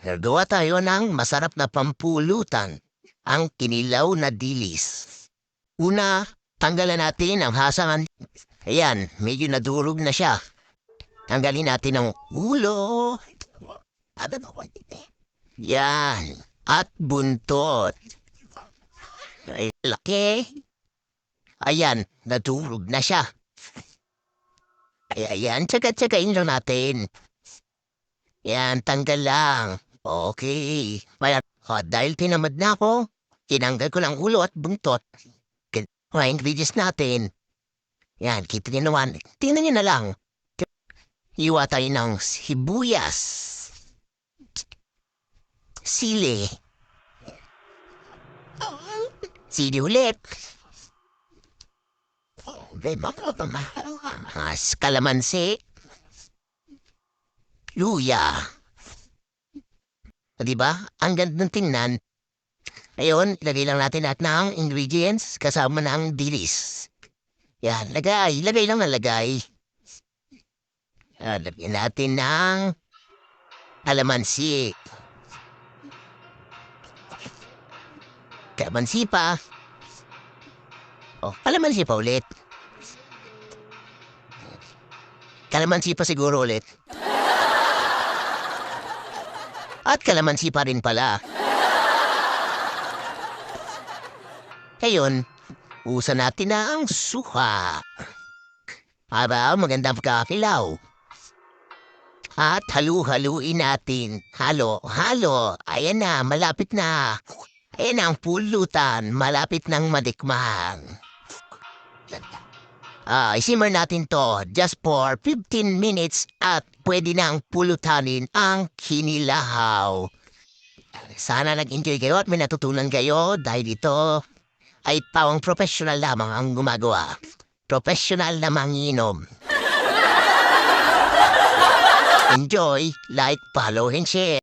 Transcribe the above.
Gagawa tayo ng masarap na pampulutan, ang kinilaw na dilis. Una, tanggalan natin ang hasangan. Ayan, medyo nadurog na siya. Tanggalin natin ang ulo. Yan. At buntot. Ay, laki. Ayan, nadurog na siya. Ayan, tsaga-tsagain lang natin. Yan, tanggal lang. Okay. Dahil tinamad na ako, tinanggal ko lang ulo at buntot. Mga ingredients natin. Yan, kita niyo naman. Tingnan niyo na lang. Iwa tayo ng sibuyas. Sili. Sili ulit. Kalamansi. Luya. Diba? Ang ganda ng tingnan. Ngayon, ilagay lang natin lahat ng ingredients kasama ng dilis. Yan, lagay. Lagay lang na lagay. Lagyan natin ng kalamansi. Kalamansi pa. Kalamansi pa ulit. Kalamansi pa siguro ulit. At kalamansi pa rin pala. Ngayon, usa natin na ang suha. Para magandang pagkakakilaw. At halu-haluin natin. Halo. Ayan na, malapit na. Ayan na ang pulutan. Malapit nang madikmang. Isimmer natin to just for 15 minutes at pwede nang pulutanin ang kinilaw. Sana nag-enjoy kayo at may natutunan kayo dahil ito ay pawang professional lamang ang gumagawa. Professional na manginom. Enjoy, like, follow, and share.